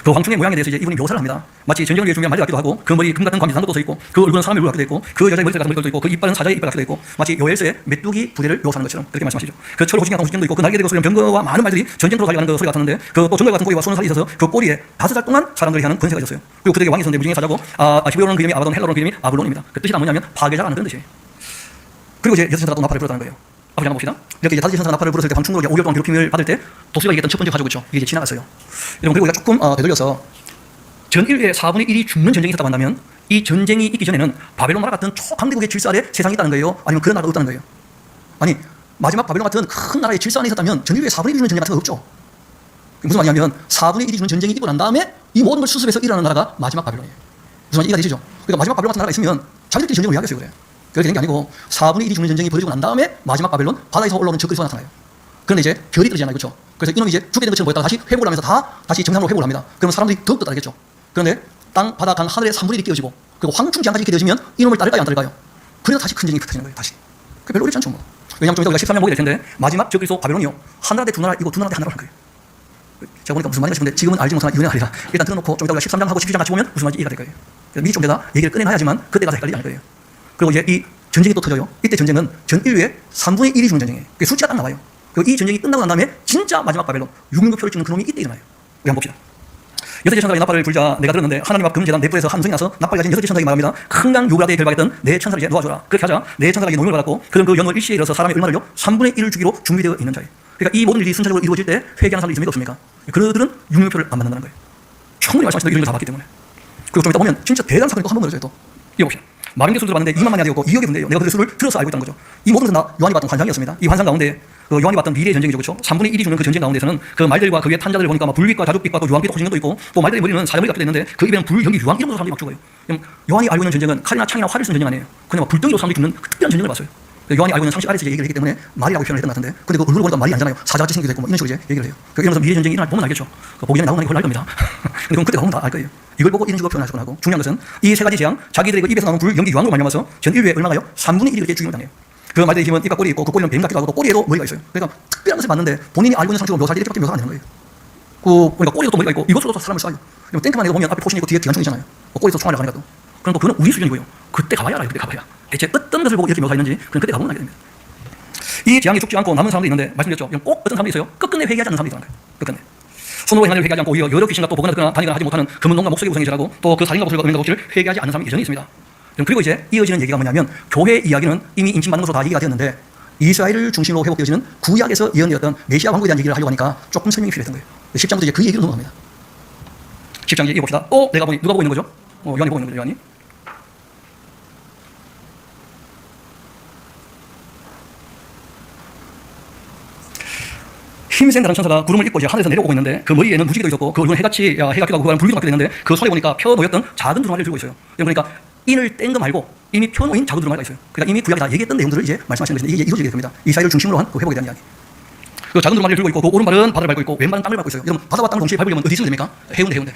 그 황충의 모양에 대해서 이제 이분이 묘사를 합니다. 마치 전쟁을 위해 준비한 말리 같기도 하고 그 머리 금 같은 관이 산것도 서 있고 그 얼굴은 사람의 얼굴 같기도 있고 그 여자의 머리털 같은 머리털도 있고 그 이빨은 사자의 이빨 같기도 있고 마치 요엘서의 메뚜기 부대를 묘사하는 것처럼 그렇게 말씀하시죠. 그 철 호식이 같은 호식경도 있고 그 날개 대고 소리는 병거와 많은 말들이 전쟁터로 달려가는 그 소리 같았는데 그 또 정갈 같은 꼬리와 손을 살이 있어서 그 꼬리에 5살 동안 사람들이 하는 권세가 있었어요. 그리고 그들에게 왕이 있었는데 무중에 사자고 히브리어로는 그 이름이 아바돈 헬라어로는 그 이름이 아블론입니다. 그 뜻이 뭐냐면 파괴자라는 그런 뜻이에요. 그리고 이제 여섯 천사가 또 나팔을 불었다는 거예요. 앞을 한번 봅시다. 이렇게 이제 다섯째 천사가 나팔을 불었을 때 황충으로 5개월 동안 괴롭힘을 받을 때 독수리가 얘기했던 첫 번째 가족이죠. 이게 이제 지나갔어요. 여러분 그리고 우리가 조금 되돌려서 전 인류의 4분의 1이 죽는 전쟁이 있었다고 한다면 이 전쟁이 있기 전에는 바벨론 나라 같은 초강대국의 질서 아래 세상이 있다는 거예요? 아니면 그런 나라가 없다는 거예요? 아니 마지막 바벨론 같은 큰 나라의 질서 안에 있었다면 전 인류의 4분의 1이 죽는 전쟁 같은 거 없죠. 무슨 말이냐면 4분의 1이 죽는 전쟁이 있고 난 다음에 이 모든 걸 수습해서 일어나는 나라가 마지막 바벨론이에요. 무슨 말인지 이해가 되시죠? 그러니까 마지막 바벨론 같은 나라가 있으면 자기들끼리 전쟁을 왜 하겠어요 그래. 그렇게 된 게 아니고 4분의 1이 죽는 전쟁이 벌어지고 난 다음에 마지막 바벨론 바다에서 올라오는 적그리스도가 나타나요. 그런데 이제 별이 떨어지잖아요. 그렇죠? 그래서 이놈이 이제 죽게 된 것처럼 보였다가 다시 회복을 하면서 다시 정상으로 회복을 합니다. 그러면 사람들이 더욱더 따르겠죠. 그런데 땅, 바다, 강, 하늘의 3분의 1이 깨어지고 그리고 황충지한까지 이렇게 되어지면 이놈을 따를까요 안 따를까요? 그래서 다시 큰 전쟁이 터지는 거예요. 다시. 그게 별로 어렵지 않죠 뭐. 왜냐하면 좀 이따 우리가 13년 보게 될 텐데 마지막 적그리스도 바벨론이요. 한 나라 대 두 나라이고 두 나라 대 한 나라라는 거예요. 제가 보니까 무슨 말인가 싶은데 지금은 알지 못하나 이유는 아니라 일단 들어놓고 좀 이따 우리가 13장하고 17장 같이 보면 무슨 말인지 이해가 될 거예요. 미리 좀 내가 얘기를 꺼내놔야지만 그때 가서 헷갈리지 않을 거예요. 그리고 이제 이 전쟁이 또 터져요. 이때 전쟁은 전 인류의 3분의 1이 죽는 전쟁이에요. 그 수치가 딱 나와요. 이 전쟁이 끝나고 난 다음에 진짜 마지막 바벨론, 육명표를 찍는 그놈이 이때 일어나요. 우리 한번 봅시다. 여섯째 천사가 납발을 불자 내가 들었는데 하나님 앞 금제단 넷불에서 함성이 나서 납발 가진 여섯째 천사에게 말합니다. 큰강 요브라데에 결박했던 내 천사를 이제 놓아줘라. 그렇게 하자 내 천사가 이제 노임을 받았고 그는 그 연월 일시에 이르러서 사람의 얼마를요? 3분의 1을 주기로 준비되어 있는 자예요. 그러니까 이 모든 일이 순차적으로 이루어질 때 회개하는 사람이 있습니까 없습니까? 그들은 육명표를 안 만난다는 거예요. 충분히 말씀하신 이런 걸 다 봤기 때문에. 그리고 좀 이따 보면 진짜 대단한 사건이 또 한 번 벌어져요. 또 이거 봅시다. 마병대 술들을 봤는데 2만 마리가 되었고 2억의 군대예요. 내가 그들의 술을 들어서 알고 있다는 거죠. 이 모든 것은 다 요한이 봤던 환상이었습니다. 이 환상 가운데 요한이 봤던 미래의 전쟁이죠. 그렇죠? 3분의 1이 주는 그 전쟁 가운데서는 그 말들과 그 위에 탄자들을 보니까 막 불빛과 자줏빛과 또 유황빛도 호신경도 있고 또 말들의 머리는 사자머리 같기도 했는데 그 입에는 불, 연기, 유황 이런 것으로 사람들이 막 죽어요. 요한이 알고 있는 전쟁은 칼이나 창이나 활을 쓰는 전쟁이 아니에요. 그냥 막 불덩이로 사람들이 죽는 그 특별한 전쟁을 봤어요. 요한이 알고 있는 상식 아래서 얘기를 했기 때문에 말이라고 표현을 했던 것 같은데 근데 그 얼굴을 보니까 말이 아니잖아요. 사자같이 생기도 했고 뭐 이런 식으로 이제 얘기를 해요. 이러면서 미래 전쟁이 일어날 보면 알겠죠. 보기 전에 나오는 게 홀날 겁니다. 그럼 그때 가보면 다 알 거예요. 이걸 보고 이런 식으로 표현하시곤 하고 중요한 것은 이 세 가지 재앙 자기들의 그 입에서 나오는 불, 연기, 유황으로 말미암아서 전 인류의 얼마가요? 3분의 1이 이렇게 죽임을 당해요. 그 말들의 힘은 입과 꼬리 있고 그 꼬리는 뱀 같기도 하고 또 꼬리에도 머리가 있어요. 그러니까 특별한 것을 봤는데 본인이 알고 있는 상식으로 묘사할 때 이렇게밖에 묘사가 안 되는 거예요. 그러니까 꼬리에도 또 머리가 있고 이것으로도 사람을 쏴요. 탱크만 해도 보면 앞에 포신이 있고 뒤에 기관총이잖아요. 꼬리에서 총알을 가니까 또. 그럼 또 그건 우리 수준이고요. 그때 가봐야 알아요. 그때 가봐야. 대체 어떤 것을 보고 이렇게 묘사했는지 그럼 그때 가보면 알게 됩니다. 이 재앙이 죽지 않고 남은 사람들이 있는데 말씀드렸죠. 꼭 어떤 사람들이 있어요. 끝끝내 회개하지 않는 사람들이 있다는 거예요. 끝끝내. 손으로 하나님을 회개하지 않고 오히려 여러 귀신과 또 보거나 듣거나 다니거나 하지 못하는 금은동과 목소리 우상이절하고 또 그 살인과 보술과 음행과 독실을 회개하지 않는 사람이 여전히 있습니다. 그리고 이제 이어지는 얘기가 뭐냐면 교회 이야기는 이미 인침받는 것으로 다 얘기가 되었는데 이스라엘을 중심으로 회복되어지는 구약에서 예언되었던 메시아 왕국에 대한 얘기를 하려고 하니까 조금 설명이 필요했던 거예요. 10장부터 이제 그 얘기로 넘어갑니다. 10장 이제 읽어봅시다. 내가 보니 누가 보고 있는 거죠? 요한이 보고 있는 거죠. 요한이. 힘센 다른 천사가 구름을 입고 이제 하늘에서 내려오고 있는데 그 머리에는 무지개도 있었고 그 얼굴은 해같이 해같기도 하고 그거는 불기도 같기도 했는데 그 손에 보니까 펴 놓였던 작은 두루마리를 들고 있어요. 그러니까 인을 뗀 거 말고 이미 펴 놓인 작은 두루마리가 있어요. 그러니까 이미 구약에 다 얘기했던 내용들을 이제 말씀하시는 것인데 이게 이루어지게 됩니다. 이스라엘을 중심으로 한 그 회복에 대한 이야기. 그 작은 두루마리를 들고 있고 그 오른발은 바다를 밟고 있고 왼발은 땅을 밟고 있어요. 여러분 바다와 땅을 동시에 밟으려면 어디 있으면 됩니까? 해운대.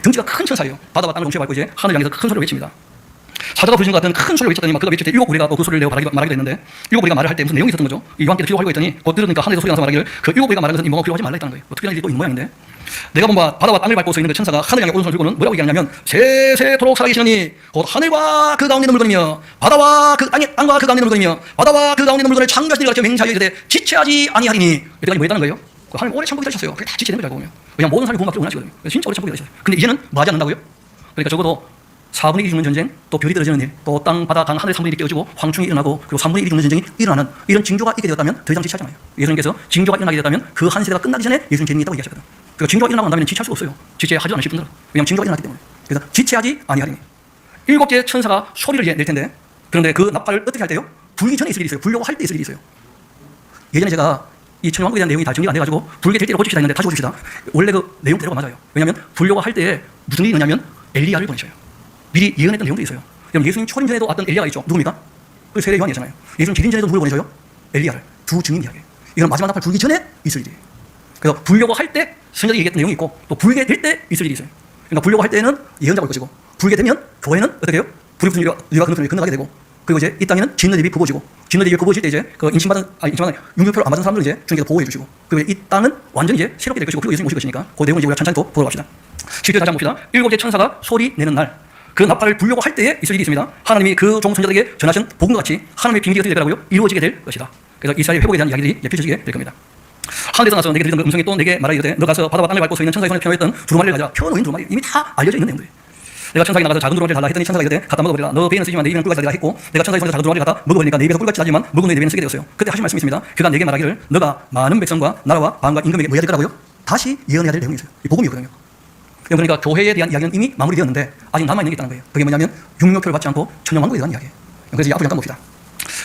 등치가 큰 천사예요. 바다와 땅을 동시에 밟고 이제 하늘 향해서 큰 소리를 외칩니다. 사자가 부르신 것 같은 큰 소리를 외쳤더니 막 그가 외칠 때 일곱 우리가 그 소리를 내고 말하기도 했는데 일곱 우리가 말을 할 때 무슨 내용이 있었던 거죠? 요한께서 기록하고 있더니 곧 들으니까 하늘에서 소리가 나서 말하기를 그 일곱 우리가 말하는 것은 이 뭔가 필요하지 말라 했다는 거예요. 뭐 특별한 일이 또 있는 모양인데 내가 본바 바다와 땅을 밟고 서 있는 그 천사가 하늘 향해 오른손을 들고는 뭐라고 얘기하냐면 세세토록 살아계시느니 곧 하늘과 그 가운데 있는 물건이며 바다와 그 땅과 그 가운데 있는 물건이며 바다와 그 가운데 있는 물건을 창조하시니 가르쳐 맹세하여 이르되 지체하지 아니하리니 여태까지 뭐 했다는 거예요? 그 하늘 오래 천국이 되셨어요. 그게 다 지체된 거죠. 보면 왜냐면 모든 사람이 구원받기를 원하시거든요. 진짜 오래 천국이 되셨어요. 근데 이제는 뭐 하지 않는다고요? 그러니까 적어도 4분의 1이 죽는 전쟁, 또 별이 떨어지는 일, 또 땅, 바다, 강, 하늘 3분의 1이 깨어지고 황충이 일어나고 그리고 3분의 1이 죽는 전쟁이 일어나는 이런 징조가 있게 되었다면 더 이상 지체하지 않아요. 예수님께서 징조가 일어나게 되었다면 그 한 세대가 끝나기 전에 예수님 재능이 있다고 얘기하셨거든요. 그러니까 징조가 일어나고 난다면 지체할 수가 없어요. 지체하지 않으실 분들은. 왜냐하면 징조가 일어났기 때문에. 그래서 지체하지 아니하리니. 일곱째 천사가 소리를 이제 낼 텐데 그런데 그 납발을 어떻게 할 때요? 불기 전에 있을 일이 있어요. 불려고 할 때 있을 일이 있어요. 예전에 제가 이 천왕국에 대한 내용이 다 정리가 안 돼가지고 불게 될 때로 고칩시다 했는데 다시 고칩시다. 원래 그 내용 대로가 맞아요. 왜냐하면 불려고 할 때에 무슨 일이 있느냐면 엘리야를 보내셔요. 미리 예언했던 내용도 있어요. 그럼 예수님 초림 전에도 왔던 엘리야가 있죠. 누굽니까? 그 세례 요한이잖아요. 예수님 재림 전에도 누굴 보내셔요? 엘리야를. 두 증인 이야기예요. 이건 마지막 납발 불기 전에 있을 일이에요. 그래서 불려고 할 때 성경이 얘기했던 내용이 있고 또 불게 될 때 있을 일이 있어요. 그러니까 불려고 할 때는 예언자가 올 것이고 불게 되면 교회는 어떻게 해요? 불이 붙은 유리가 건너편에 건너가게 되고 그리고 이제 이 땅에는 진노 대비 굽어지고 진노 대비 굽어질 때 이제 그 인침받은 육류표를 안 받은 사람들을 이제 주님께서 보호해 주시고 그리고 이 땅은 완전히 이제 새롭게 될 것이고 그리고 예수님 오실 것이니까 그 내용을 이제 우리가 천천히 또 보러 갑시다. 10절 다시 한번 봅시다. 일곱째 천사가 소리 내는 날 그 납발을 불려고 할 때에 있을 일이 있습니다. 하나님이 그 종 선자들에게 전하신 복음과 같이 하나님의 비밀이 어떻게 될 거라고요? 이루어지게 될 것이다. 그래서 이스라엘 회복에 대한 이야기들이 펼쳐지게 될 겁니다. 하늘에서 나서 내게 들리던 그 음성이 또 내게 말하여 이르되 너 가서 바다와 땅을 밟고 서 있는 천사의 손에 펴놓였던 두루마리를 가져라. 펴놓인 두루마리 이미 다 알려져 있는 내용들이에요. 내가 천사에게 나가서 작은 두루마리를 달라 했더니 천사가 이르되 갖다 먹어버리라. 너 배에는 쓰지만 내 입에는 꿀같이 내가 했고 내가 천사의 손에서 작은 두루마리를 갖다 먹어버리니까 내 입에서 꿀같이 나지만 먹은 너의 내 배는 쓰게 되었어요. 그때 하신 말씀이 있습니다. 그가 내게 말하기를 너가 많은 백성과 나라와 왕과 임금에게 뭐 해야 될 거라고요? 다시 예언해야 될 내용이 있어요. 이 복음이거든요. 그러니까 교회에 대한 이야기는 이미 마무리되었는데 아직 남아있는 게 있다는 거예요. 그게 뭐냐면 육명표를 받지 않고 천년왕국에 대한 이야기예요. 그래서 앞으로 잠깐 봅시다.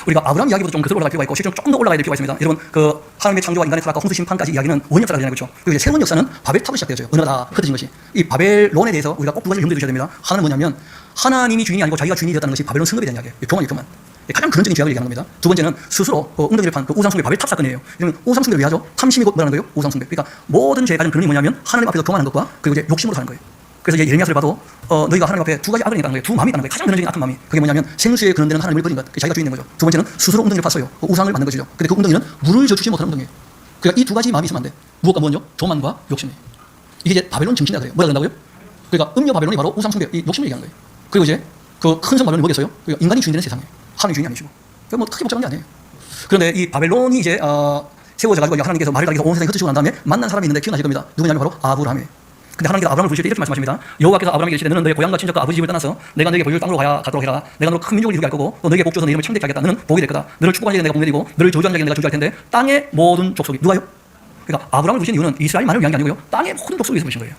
우리가 아브라함 이야기보다 좀 그대로 올라갈 필요가 있고 실제로 조금 더 올라가야 될 필요가 있습니다. 여러분 그 하나님의 창조와 인간의 타락과 홍수 심판까지 이야기는 원역사가 되잖아요. 그렇죠? 그리고 이제 새로운 역사는 바벨탑으로 시작되었죠. 언어가 다 흩어진 것이. 이 바벨론에 대해서 우리가 꼭 두 가지를 염두에 두셔야 됩니다. 하나는 뭐냐면 하나님이 주인이 아니고 자기가 주인이 되었다는 것이 바벨론 성읍에 대한 이야기예요. 교만. 가장 근원적인 죄악을 얘기하는 겁니다. 두 번째는 스스로 엉덩이를 판 그 우상숭배 바벨탑 사건이에요. 이러면 우상숭배를 왜 하죠? 탐심이 곧 뭐라는 거예요? 우상숭배. 그러니까 모든 죄의 가장 근원이 뭐냐면 하나님 앞에서 교만한 것과 그리고 이제 욕심으로 사는 거예요. 그래서 이제 예레미야서를 봐도 너희가 하나님 앞에 두 가지 악을 행했다는 거예요. 두 마음이 있다는 거예요. 가장 근원적인 악한 마음이. 그게 뭐냐면 생수에 근원되는 하나님을 버린 것. 자기가 주인인 거죠. 두 번째는 스스로 엉덩이를 팠어요. 우상을 만든 것이죠. 근데 그 엉덩이는 물을 젖주지 못하는 엉덩이에요. 그러니까 이 두 가지 마음이 있으면 안 돼. 무엇과 뭐죠? 교만과 욕심이에요. 이게 이제 바벨론 정신이라 그래요. 뭐라 된다고요? 그러니까 음녀 바벨론이 바로 우상숭배, 이 욕심을 얘기하는 거예요. 그리고 이제 그 큰 성 바벨론이 뭐겠어요? 그러니까 인간이 주인되는 세상이에요. 하나님 주인이 아니시고. 뭐 크게 복잡한 게 아니에요. 그런데 이 바벨론이 이제 세워져가지고 하나님께서 말을 가지고 온 세상에 흩어지고 난 다음에 만난 사람이 있는데 기억나실 겁니다. 누구냐면 바로 아브라함이에요. 근데 하나님께서 아브라함을 부르실 때 이렇게 말씀하십니다. 여호와께서 아브라함에게 이르시되 너는 너의 고향과 친척과 아버지 집을 떠나서 내가 너에게 보여줄 땅으로 가도록 해라. 내가 너로 큰 민족을 이루게 할 거고 또 너에게 복 주어서 네 이름을 참되게 하겠다. 너는 복이 될 거다. 너를 축복하는 자에게 내가 복 내리고 너를 저주하는 자에게 내가 저주할 텐데 땅의 모든 족속이 누가요? 그러니까 아브라함을 부르신 이유는 이스라엘만을 위한 게 아니고요. 땅의 모든 족속을 위해서 부르신 거예요.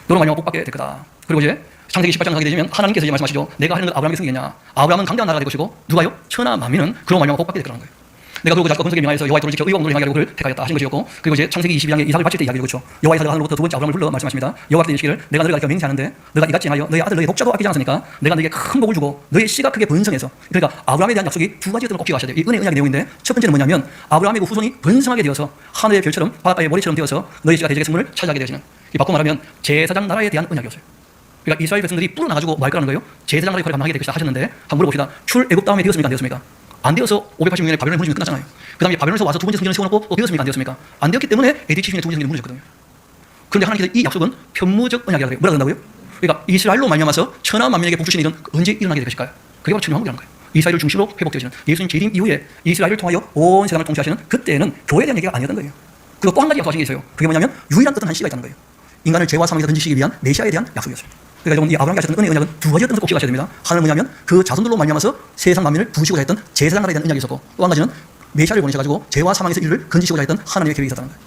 너로 말미암아 복받게 될 거다. 그리고 이제 창세기 18장 하게 되면 하나님께서 이제 말씀하시죠. 내가 하는 건 아브라함에게 승리겠냐. 아브라함은 강대한 나라가 될 것이고 누가요? 천하 만민은 그로 말미암아 복받게 될 거라는 거예요. 내가 그러고 자식과 건석에 명하여서 여호와의 도를 지켜 의와 공로를 향하여 그를 택하였다 하신 것이었고 그리고 이제 창세기 22장에 이삭을 바칠 때 이야기를 그렇죠. 여호와의 사자가 하늘로부터 두 번째 아브라함을 불러 말씀하십니다. 여호와께서 이르시기를 내가 너를 가리켜 맹세하는데 너가 이같이 행하여 너의 아들 너의 독자도 아끼지 않았으니까 내가 너에게 큰 복을 주고 너의 씨가 크게 번성해서 그러니까 아브라함에 대한 약속이 두 가지였던 걸 꼭 기억하셔야 돼요. 이 은혜의 언약의 내용인데 첫 번째는 뭐냐면 아브라함의 그 후손이 번성하게 되어서 하늘의 별처럼 바닷가의 모래처럼 되어서 너의 씨가 대적의 승문을 차지하게 되어지는 이 바꿔 말하면 제사장 나라에 대한 언약이었어요. 그러니까 이스라엘 백성들이 뿌려나가지고 뭐 할 거라는 거예요? 제사장 나라의 역할을 감당하게 될 것이다 하셨는데 한번 물어봅시다. 출애굽 다음에 되었습니까 안 되었습니까? 안 되어서 580년에 바벨론에 무너지면 끝났잖아요. 그 다음에 바벨론에서 와서 두 번째 성전을 세워놓고 또 되었습니까 안 되었습니까? 안 되었기 때문에 AD 70년에 두 번째 성전이 무너졌거든요. 그런데 하나님께서 이 약속은 편무적 언약이라고 해요. 뭐라 그런다고요? 그러니까 이스라엘로 말미암아서 천하 만민에게 복 주시는 일은 언제 일어나게 될 것일까요? 그게 바로 천년왕국이라는 거예요. 이스라엘을 중심으로 회복되어지는 예수님 재림 이후에 이스라엘을 통하여 온 세상을 통치하시는 그때는 교회에 대한 얘기가 아니었던 거예요. 그리고 또 한 가지 약속하신 게 있어요. 그게 뭐냐면 유일한 어떤 한 씨가 있다는 거예요. 인간을 죄와 사망에서 던지시기 위한 메시아에 대한 약속이었어요. 그러니까 여러분 이 아브라함이 하셨던 은혜의 언약은 두 가지였던 것을 꼭 기억하셔야 됩니다. 하나는 뭐냐면 그 자손들로 말미암아서 세상 만민을 부으시고자 했던 제사장 나라에 대한 언약이 있었고 또 한 가지는 메시아를 보내셔가지고 죄와 사망에서 인류를 건지시고자 했던 하나님의 계획이 있었다는 거예요.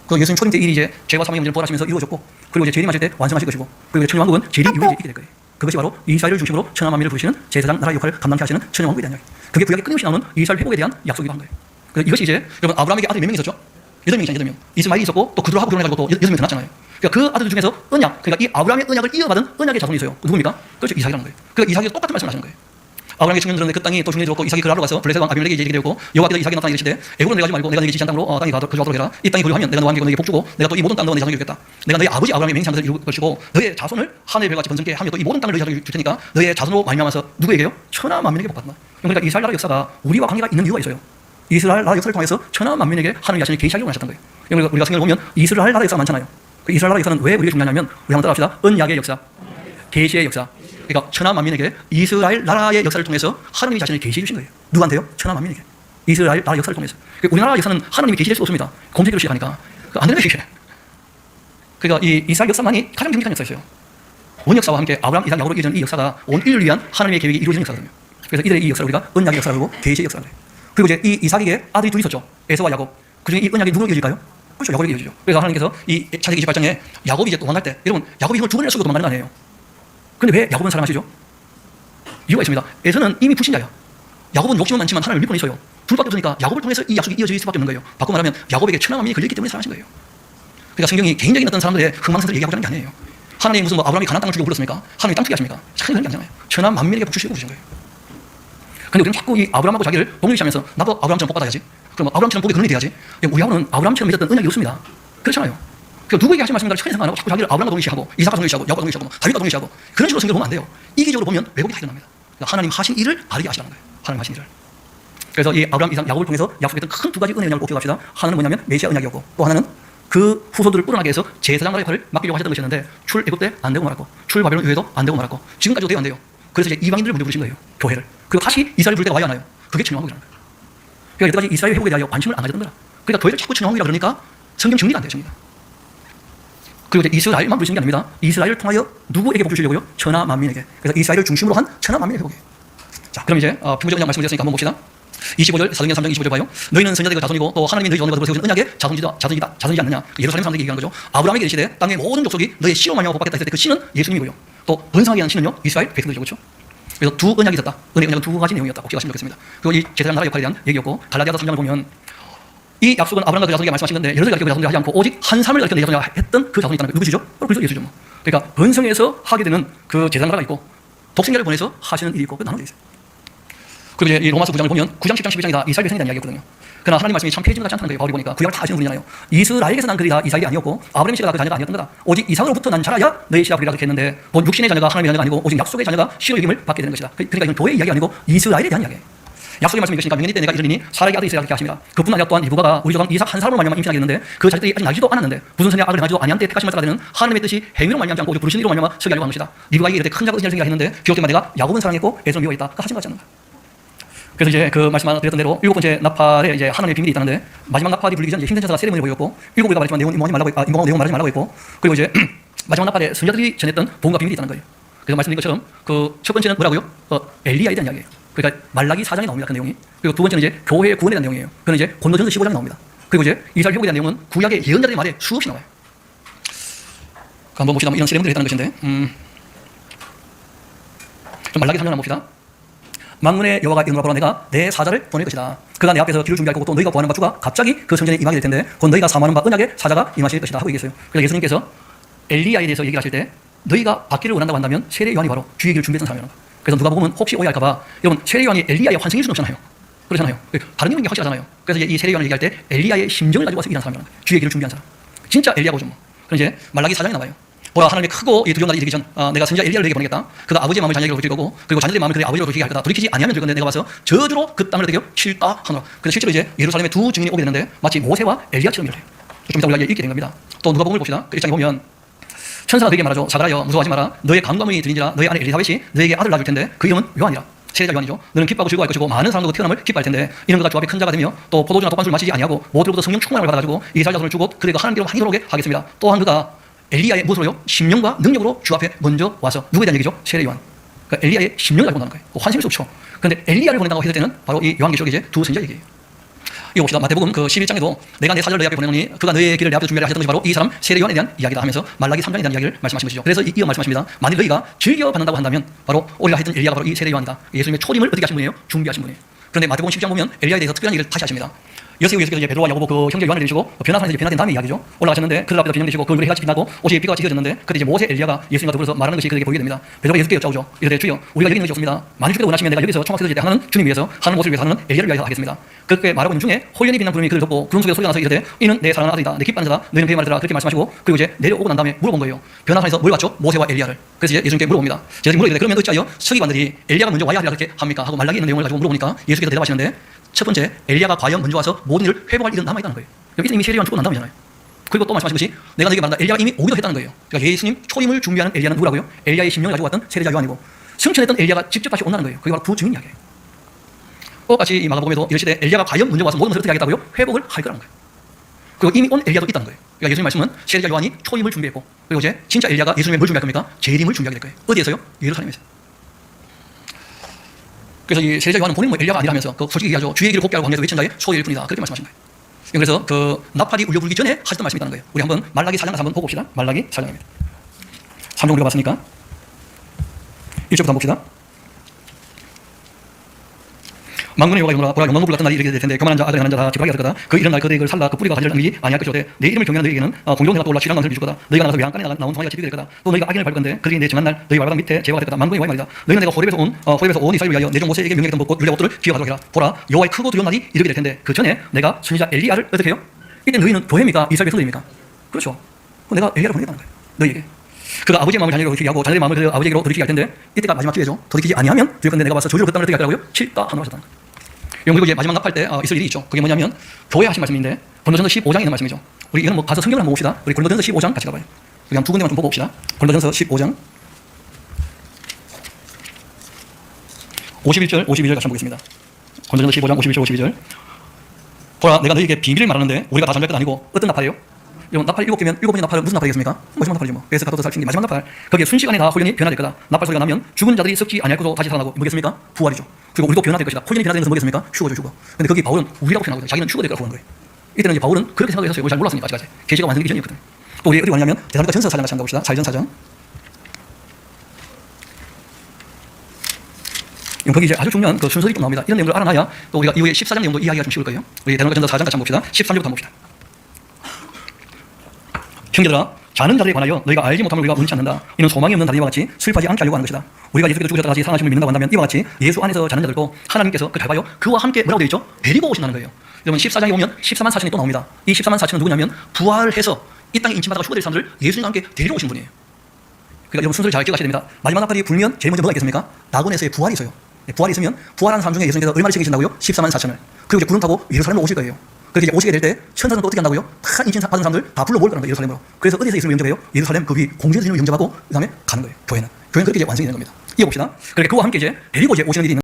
그래서 예수님 초림 때 일이 이제 죄와 사망의 문제를 부활하시면서 이루어졌고 그리고 이제 재림하실 때 완성하실 것이고 그리고 이제 천년왕국은 재림 이후에 있게 될 거예요. 그것이 바로 이스라엘을 중심으로 천하 만민을 부르시는 제사장 나라의 역할을 감당케 하시는 천년왕국에 대한 이야기. 그게 구약에 끊임없이 나오는 이스라엘 회복에 대한 약속이기도 한 거예요. 그래서 이것이 이제 여러분 아브라함에게 아들이 몇 명 있었죠? 8명이잖아요. 8명. 이스마엘이 있었고 또 그들하고 결혼해가지고 또 6명이 더 났잖아요. 그러니까 그 아들 중에서 언약, 그러니까 이 아브라함의 언약을 이어받은 언약의 자손이 있어요. 누굽니까? 그렇죠. 이삭이라는 거예요. 그러니까 이삭이 똑같은 말씀을 하시는 거예요. 아브라함에게 청년 들었는데 그 땅이 또 중년이 들었고 이삭이 그라로 가서 블레셋 왕 아비멜렉에게 이르게 되었고 여호와께서 이삭에게 나타나 이르시되 애굽으로 내가지 말고 내가 너에게 지시한 땅으로 땅에 거주하도록 해라. 이 땅이 거주하면 내가 너와 함께 너에게 복 주고 내가 또 이 모든 땅도 내 자손에게 주겠다. 내가 너희 아버지 아브라함의 맹세한 것을 이룰 것이고 너의 자손을 하늘의 별같이 번성케 하며 또 이 모든 땅을 너희 자손에게 줄 테니까 너의 자손으로 말미암아서 누구에게요? 천하 만민에게 복 받는다. 그러니까 이스라엘 나라 역사가 우리와 관계가 있는 이유가 있어요. 이스라엘 나라 역사를 통해서 천하 만민에게 하나님이 자신을 계시하기로 하셨던 거예요. 그러니까 우리가 성경을 보면 이스라엘 나라 역사가 많잖아요. 그 이스라엘 나라 역사는 왜 우리에게 중요하냐면 우리 한번 따라합시다. 언약의 역사, 계시의 역사. 그러니까 천하 만민에게 이스라엘 나라의 역사를 통해서 하나님이 자신을 계시해 주신 거예요. 누구한테요? 천하 만민에게. 이스라엘 나라 역사를 통해서. 그러니까 우리나라 역사는 하나님이 계시될 수 없습니다. 검색으로 시작하니까. 안 되는 거예요. 그러니까 이 이스라엘 역사만이 가장 정직한 역사였어요. 원 역사와 함께 아브라함, 이삭, 야곱으로 이어진 이 역사가 온 인류를 위한 하나님의 계획이 이루어지는 역사거든요. 그래서 이들의 이 역사를 우리가 언약의 역사라고 계시의 역사라고 해요. 그리고 이제 이 이삭에게 아들이 둘이 있었죠. 에서와 야곱. 그중에 이 언약이 누구를 이어질까요? 그렇죠. 야곱에게 이어지죠. 그래서 하나님께서 이 창세기 28장에 야곱이 이제 도망갈 때 여러분 야곱이 형을 두 번이나 쓰고 도망가는 거 아니에요. 그런데 왜 야곱은 사랑하시죠? 이유가 있습니다. 에서는 이미 불신자야. 야곱은 욕심은 많지만 하나님을 믿고는 있어요. 둘밖에 없으니까 야곱을 통해서 이 약속이 이어질 수밖에 없는 거예요. 바꿔 말하면 야곱에게 천하 만민이 걸렸기 때문에 사랑하신 거예요. 그러니까 성경이 개인적인 어떤 사람들의 흥망성쇠를 얘기하고자 하는 게 아니에요. 하나님이 무슨 뭐 아브라함이 가나안 땅을 주려고 불렀습니까? 하나님이 땅 투기 하십니까? 전혀 그런 게 아니잖아요. 천하 만민에게 복 주시려고 그러신 거예요. 근데 우리는 자꾸 이 아브라함하고 자기를 동일시하면서 나도 아브라함처럼 복 받아야지. 그럼 아브라함처럼 복의 근원이 돼야지. 우리하고는 아브라함처럼 맺었던 언약이 없습니다. 그렇잖아요. 그러니까 누구에게 하신 말씀인가를 전혀 상관 안 하고 자꾸 자기를 아브라함과 동일시하고 이삭과 동일시하고 야곱과 동일시하고 다윗과 동일시하고 그런 식으로 성경을 보면 안 돼요. 이기적으로 보면 왜곡이 다 일어납니다. 그러니까 하나님 하신 일을 다르게 하시라는 거예요. 하나님 하신 일을. 그래서 이 아브라함, 이삭, 야곱을 통해서 약속했던 큰 두 가지 은혜의 언약을 꼭 기억합시다. 하나는 뭐냐면 메시아 언약이었고 또 하나는 그 후손들을 뿌려나게 해서 제사장 나라의 역할을 맡기려고 하셨던 것이었는데 출애굽 때 안 되고 말았고 출바벨론 이후에도 안 되고 말았고 지금까지도 돼요 안 돼요. 그래서 이제 이방인들을 먼저 부르신 거예요. 교회를. 그리고 다시 이스라엘 부를 때가 와야 하나요. 그게 천년왕국이라는 거예요. 그러니까 여태까지 이스라엘 회복에 대하여 관심을 안 가졌던 거라. 그러니까 교회를 자꾸 천년왕국이라 그러니까 성경 정리가 안 돼요. 정리가. 그리고 이제 이스라엘만 부르시는 게 아닙니다. 이스라엘을 통하여 누구에게 복 주시려고요? 천하 만민에게. 그래서 이스라엘을 중심으로 한 천하 만민의 회복이에요. 자, 그럼 이제 평무적 언약 말씀드렸으니까 한번 봅시다. 25절, 사도행전 3장 25절 봐요. 너희는 선자들과 자손이고 또 하나님이 너희 자손과 더불어 세우신 언약의 자손이지 않느냐. 예루살렘 사람들에게 얘기하는 거죠. 아브라함에게 이르시되 땅의 모든 족속이 너의 씨로 말미암아 복받겠다 했을 때 그 씨는 예수님이고요. 또 번성하게 하는 씨는요 이스라엘 백성들이죠. 그렇죠? 그래서 두 언약이 있었다. 은혜의 언약은 두 가지 내용이었다. 꼭 기억하시면 좋겠습니다. 그리고 이 제사장 나라 역할에 대한 얘기였고 갈라디아서 3장을 보면 이 약속은 아브라함과 그 자손에게 말씀하신 건데 여러 가지 자손들이 하지 않고 오직 한 사람을 가르쳐 내 자손이 했던 그 자손이 있다는 거예요. 누구시죠? 바로 그리스도 예수죠. 그러니까 번성해서 하게 되는 그 제사장 나라가 있고 독생자를 보내서 하시는 일이 있고 그 나눠져 있어요. 그리고 이제 이 로마서 9장을 보면 9장, 10장, 11장이 다 이스라엘 백성에 대한 이야기였거든요. 그러나 하나님 말씀이 참 폐지문 같지 않다는 거예요. 바울이 보니까 구약을 다 아시는 분이잖아요. 이스라엘에게서 난 그들이 다 이삭이 아니었고 아브라함의 씨가 그 자녀가 아니었던 거다. 오직 이삭으로부터 난 자라야 너의 씨가 그리라 그렇게 했는데 본 육신의 자녀가 하나님의 자녀가 아니고 오직 약속의 자녀가 씨로 여김을 받게 되는 것이다. 그러니까 이건 교회의 이야기 아니고 이스라엘에 대한 이야기예요. 약속의 말씀이 이것이니까 명예니 때 내가 이르리니 사라에게 아들이 있으라 그렇게 하십니다. 그뿐 아니라 또한 리브가가 우리 조상 이삭 한 사람으로 말미암아 임신하게 했는데 그 자식들이 아직 나지도 않았는데 무슨 선의 악을 행하지도 아니한 때 택하신 자가 되는 하나님의 뜻이 행위로 말미암지 않고 오직 부르신 이로 말미암아 서게 하려고 한 것이다. 리브가에게 이르되 큰 작은 생기라 했는데 기록된 바 내가 야곱은 사랑했고 에서는 미워했다. 그 하신 것 같지 않는가. 그래서 이제 그 말씀드렸던 대로 일곱 번째 나팔에 이제 하나님의 비밀이 있다는데 마지막 나팔이 불리기 전 이제 힘든 천사가 세례문을 보였고 일곱 우리가 말했지만 내용이 말하지 말라고 했고 그리고 이제 마지막 나팔에 선자들이 전했던 복음과 비밀이 있다는 거예요. 그래서 말씀드린 것처럼 그 첫 번째는 뭐라고요? 엘리야에 대한 이야기예요. 그러니까 말라기 4장에 나옵니다. 그 내용이. 그리고 두 번째는 이제 교회의 구원에 대한 내용이에요. 그건 이제 고린도전서 15장에 나옵니다. 그리고 이제 이스라엘 회복에 대한 내용은 구약의 예언자들의 말에 수없이 나와요. 한번 봅시다. 이런 세례문들이 했다는 것인데 좀 말라기 3장 한번 봅시다. 만군의 여호와가 이르노라 보라 내가 내 사자를 보낼 것이다. 그가 내 앞에서 길을 준비할 거고 또 너희가 구하는 바 주가 갑자기 그 성전에 임하게 될 텐데 곧 너희가 사모하는 바 언약의 사자가 임하실 것이다 하고 얘기했어요. 그래서 예수님께서 엘리야에 대해서 얘기를 하실 때 너희가 받기를 원한다고 한다면 세례 요한이 바로 주의 길을 준비했던 사람이라는 거예요. 그래서 누가 보면 혹시 오해할까 봐 여러분 세례 요한이 엘리야의 환생일 수는 없잖아요. 그렇잖아요. 다른 내용이 확실하잖아요. 그래서 이 세례 요한을 얘기할 때 엘리야의 심정을 가지고 와서 일하는 사람이라는 거예요. 주의 길을 준비한 사람. 진짜 엘리야고죠 뭐. 그럼 이제 말라기 4장에 나와요. 보라 하나님의 크고 이 두려운 날이 이르기 전 내가 선지자 엘리야를 너에게 보내겠다. 그가 아버지의 마음을 자녀에게로 돌릴 거고 그리고 자녀들의 마음을 그의 아버지로 돌리게 할 거다. 돌이키지 아니하면 될 건데 내가 봐서 저주로 그 땅을 어떻게 칠다 하노라. 그래서 실제로 이제 예루살렘에 두 증인이 오게 되는데 마치 모세와 엘리야처럼 일어요. 좀 이따 우리가 읽게 된 겁니다. 또 누가복음을 봅시다. 그 1장에 보면 천사가 너에게 말하죠. 사가라여 무서워하지 마라. 너의 강감이 들린지라 너의 아내 엘리사벳이 너에게 아들을 낳을 텐데 그 이름은 요한이라. 세례자 요한이죠. 너는 기뻐하고 즐거워할 것이고 많은 사람들과 태어남을 기뻐할 텐데 이는 그가 주 앞에 큰 자가 되며 또 포도주나 독반술을 마시지 아니하고 무엇으로부터 성령 충만함을 받아가지고 이스라엘 자손을 주고 그들과 하나님께로 항의로 오게 하겠습니다. 또한 그가 엘리야의 무엇으로요? 심령과 능력으로 주 앞에 먼저 와서 누구에 대한 얘기죠? 세례 요한. 그러니까 엘리야의 심령을 가지고 본다는 거예요. 환심일 수 없죠. 그런데 엘리야를 보낸다고 했을 때는 바로 이 요한계시록의 이제 두 선지자 얘기예요. 이거 봅시다. 마태복음 그 11장에도 내가 내 사자를 내 앞에 보내노니 그가 너의 길을 내 앞에 준비하라 하셨던 것이 바로 이 사람 세례 요한에 대한 이야기다 하면서 말라기 3장에 대한 이야기를 말씀하신 것이죠. 그래서 이어 말씀하십니다. 만일 너희가 즐겨 받는다고 한다면 바로 우리가 했던 엘리야가 바로 이 세례 요한이다. 예수님의 초림을 어떻게 하신 분이에요? 준비하신 분이에요. 그런데 마태복음 12장 보면 엘리야에 대해서 특별한 얘기를 다시 하십니다. 여세우 예수께서 이제 베드로와 야고보 그 형제 요한을 내리시고 변화산에서 이제 변화된 다음에 이야기죠. 올라가셨는데 그들 앞에서 비명되시고 그 얼굴에 해가 빛나고 옷이 비가 찢어졌는데 그때 이제 모세 엘리야가 예수님과 더불어서 말하는 것이 그에게 보이게 됩니다. 베드로가 예수께 여짜오죠. 이르되 주여 우리가 여기 있는 것이 없습니다. 만일 주께서 원하시면 내가 여기서 초막 세워질 때 하나는 주님 위해서 하나는 모세를 위해서 하나는 엘리야를 위하여 하겠습니다. 그렇게 말하고 있는 중에 홀연히 빛난 구름이 그를 덮고 구름 속에서 소리가 나서 이르되 이는 내 사랑하는 아들이다. 내 기뻐하는 자다. 너희는 그의 말을 들으라. 그렇게 말씀하시고 그리고 이제 내려오고 난 다음에 물어본 거예요. 변화산에서 뭘 봤죠? 모세와 엘리야를. 그래서 이제 예수님께 물어봅니다. 제가 물어보게 그러면 어찌하여 서기관들이 엘리야가 먼저 와야 하리라 그렇게 합니까? 하고 말라기 있는 내용을 가지고 물어보니까 예수께서 대답하시는데 첫 번째 엘리야가 과연 먼저 와서 모든 일을 회복할 일은 남아있다는 거예요. 이때 이미 세례 요한 죽고 난 다음이잖아요. 그리고 또 말씀하신 것이 내가 너에게 말한다. 엘리야가 이미 오기도 했다는 거예요. 그러니까 예수님 초림을 준비하는 엘리야는 누구라고요? 엘리야의 심령을 가지고 왔던 세례자 요한이고 승천했던 엘리야가 직접 다시 온다는 거예요. 그게 바로 두 증인 이야기예요. 똑같이 이 마가복음에도 이르시되 엘리야가 과연 먼저 와서 모든 것을 어떻게 하겠다고요? 회복을 할 거라는 거예요. 그리고 이미 온 엘리야도 있다는 거예요. 그러니까 예수님 말씀은 세례자 요한이 초림을 준비했고 그리고 이제 진짜 엘리야가 예수님의 뭘 준비할 겁니까? 재림을 준비하게 될 거예요. 어디에서요? 예루살렘에서. 그래서 이 세례자 요한은 본인은 뭐 엘리야가 아니라면서 그 솔직히 얘기하죠. 주의 길을 곱게 알고 왕래서 외친 자의 소유일 뿐이다. 그렇게 말씀하신 거예요. 그래서 그 나팔이 울려 불기 전에 하셨던 말씀이 있다는 거예요. 우리 한번 말라기 4장 한번 보고 봅시다. 말라기 4장입니다. 3장 우리가 봤으니까 1절부터 한번 봅시다. 만군의 여호와가 이르노라 보라 용왕 불 같은 날이 이르게 될 텐데 교만한 자 아들이 하는 자 다 기br하게 할 거다. 그 이런 날 그들의 걸 살라 그 뿌리가 가지를 남기지 아니할 것이오되 내 이름을 경외하는 너희에게는 공룡 내가 또 올라 지랑강을 줄 거다. 너희가 나가서 외양간에 나온 동아리가 집이 될 거다. 또 너희가 악인을 밟을 건데 그들이 내 정한 날 너희 발바닥 밑에 제거가 될 거다. 만군의 여호와의 말이다. 너희는 내가 호렙에서 온 이스라엘을 위하여 내 종 모세에게 명령했던 것 율례 옷들을 기억하도록 해라. 보라 여호와의 크고 두려운 날이 이르게 될 텐데 그 전에 내가 선지자 엘리야를 어떻게 해요? 이때 너희는 교회입니까? 이스라엘 백성들입니까? 그렇죠. 내가 엘리야를 보내겠다는 거예요. 너희에게. 그가 아버지의 마음을 자녀에게로 돌이키게 하고 자녀의 마음을 그 아버지에게로 돌이키게 할 텐데 이때가 마지막 기회죠. 돌이키지 아니하면 될 건데 내가 봐서 저주로 그 땅을 어떻게 할 거라고요? 칠다 하노라 하셨다는 거예요. 그리고 이제 마지막 납할 때 있을 일이 있죠. 그게 뭐냐면 교회 하신 말씀인데 고린도전서 15장에 있는 말씀이죠. 우리 이거는 뭐 가서 성경을 한번 봅시다. 우리 고린도전서 15장 같이 가봐요. 우리 한 두 군데만 좀 보고 봅시다. 고린도전서 15장 51절 52절 같이 한번 보겠습니다. 고린도전서 15장 51절 52절 보라 내가 너희에게 비밀을 말하는데 우리가 다 잠잘 것 아니고 어떤 나팔이에요? 여러분 나팔 7개면 7번째 나팔은 무슨 나팔이겠습니까? 마지막 나팔이죠 뭐. 그래서 가토도 살핀 게 마지막 나팔. 거기에 순식간에 다 혼연이 변화될 거다. 나팔 소리가 나면 죽은 자들이 썩지 아니할 것으로 다시 살아나고 뭐겠습니까? 부활이죠. 그리고 우리도 변화될 것이다. 혼연이 변화되는 것은 뭐겠습니까? 휴거죠 휴거. 근데 거기 바울은 우리라고 표현하고 자기는 휴거될 거라고 하는 거예요. 이때는 이제 바울은 그렇게 생각했어요. 이걸 잘 몰랐으니까 아직까지. 계시가 완성되기 전이었거든. 또 우리 어디 왔냐면 대사로니가 전서 4장 같이 한번 봅시다. 4전 4장. 거기 이제 아주 중요한 그 순서들이 좀 나옵니다. 이런 내용을 알아놔야 또 우리가 이후에 14장 내용도 이해하기가 좀 쉬울 거예요. 우리 대사로니가 전서 4장 같이 한번 봅시다. 13절부터 한번 봅시다. 형제들아 자는 자들에 관하여 너희가 알지 못함을 우리가 원치 않는다. 이는 소망이 없는 다니와 같이 슬퍼하지 않게 하려고 하는 것이다. 우리가 예수께서 죽으셨다 같이 살아나심을 믿는다고 한다면 이와 같이 예수 안에서 자는 자들도 하나님께서 잘 봐요. 그와 함께 뭐라고 되어 있죠? 데리고 오신다는 거예요. 여러분 14장에 보면 14만 4천이 또 나옵니다. 이 14만 4천은 누구냐면 부활해서 이 땅에 인침받다가 휴거될 사람들을 예수님과 함께 데리고 오신 분이에요. 그러니까 여러분 순서를 잘 기억하셔야 됩니다. 마지막 나팔이 불면 제일 먼저 뭐가 있겠습니까? 낙원에서의 부활이 있어요. 부활이 있으면 부활한 사람 중에 예수님께서 얼마를 챙기신다고요? 14만 4천을. 그리고 이제 구름 타고 예루살렘으로 오실 거예요. 그렇게 이제 오시게 될 때 천사는 또 어떻게 한다고요? 다 인친 받은 사람들 다 불러 모을 거라는 거예요. 예루살렘으로. 그래서 어디서 예수님을 영접해요? 예루살렘 그 위 공주의 주님을 영접하고 그 다음에 가는 거예요. 교회는 그렇게 이제 완성이 되는 겁니다. 이어봅시다. 그렇게 그와 함께 이제 데리고 이제 오시는 일이 있는